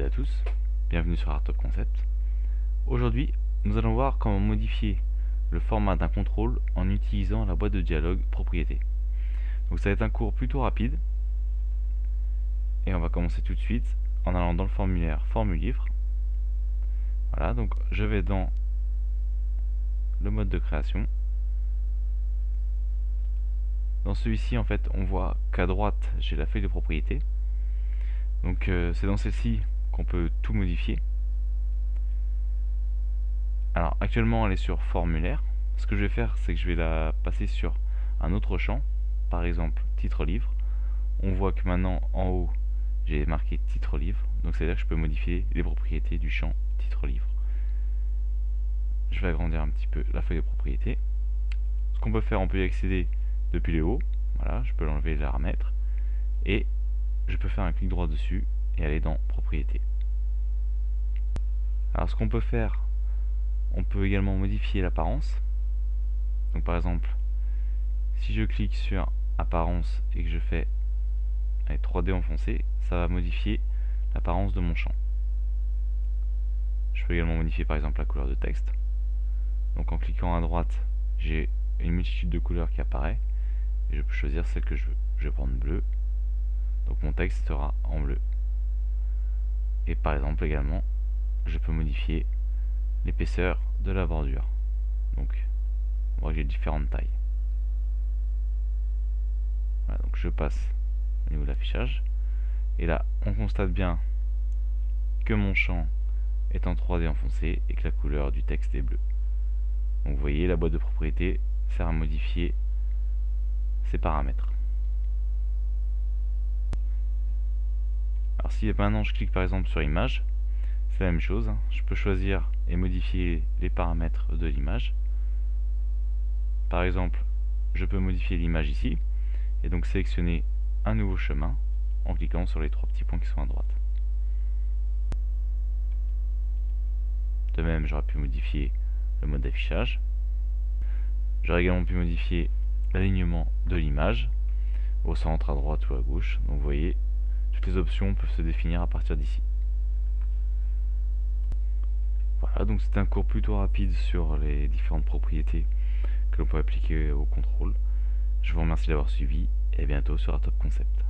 toutes et à tous, bienvenue sur Art of Concept. Aujourd'hui, nous allons voir comment modifier le format d'un contrôle en utilisant la boîte de dialogue propriété. Donc ça va être un cours plutôt rapide, et on va commencer tout de suite en allant dans le formulaire Formulivre. Voilà, donc je vais dans le mode de création. Dans celui-ci, en fait, on voit qu'à droite, j'ai la feuille de propriété. Donc c'est dans celle-ci qu'on peut tout modifier. Alors actuellement elle est sur formulaire. Ce que je vais faire, c'est que je vais la passer sur un autre champ, par exemple titre livre. On voit que maintenant en haut j'ai marqué titre livre, donc c'est là que je peux modifier les propriétés du champ titre livre. Je vais agrandir un petit peu la feuille de propriété. Ce qu'on peut faire, on peut y accéder depuis le haut. Voilà, je peux l'enlever et la remettre. Et je peux faire un clic droit dessus et aller dans propriétés. Alors ce qu'on peut faire, on peut également modifier l'apparence. Donc par exemple, si je clique sur apparence et que je fais 3D enfoncé, ça va modifier l'apparence de mon champ. Je peux également modifier par exemple la couleur de texte. Donc en cliquant à droite, j'ai une multitude de couleurs qui apparaît et je peux choisir celle que je veux. Je vais prendre bleu, donc mon texte sera en bleu. Et par exemple également, je peux modifier l'épaisseur de la bordure. Donc on voit que j'ai différentes tailles. Voilà, donc je passe au niveau de l'affichage. Et là, on constate bien que mon champ est en 3D enfoncé et que la couleur du texte est bleue. Donc vous voyez, la boîte de propriété sert à modifier ces paramètres. Alors si maintenant je clique par exemple sur image, c'est la même chose. Je peux choisir et modifier les paramètres de l'image. Par exemple, je peux modifier l'image ici et donc sélectionner un nouveau chemin en cliquant sur les trois petits points qui sont à droite. De même, j'aurais pu modifier le mode d'affichage. J'aurais également pu modifier l'alignement de l'image au centre, à droite ou à gauche. Donc vous voyez, toutes les options peuvent se définir à partir d'ici. Voilà, donc c'est un cours plutôt rapide sur les différentes propriétés que l'on peut appliquer au contrôle. Je vous remercie d'avoir suivi et à bientôt sur Art of Concept.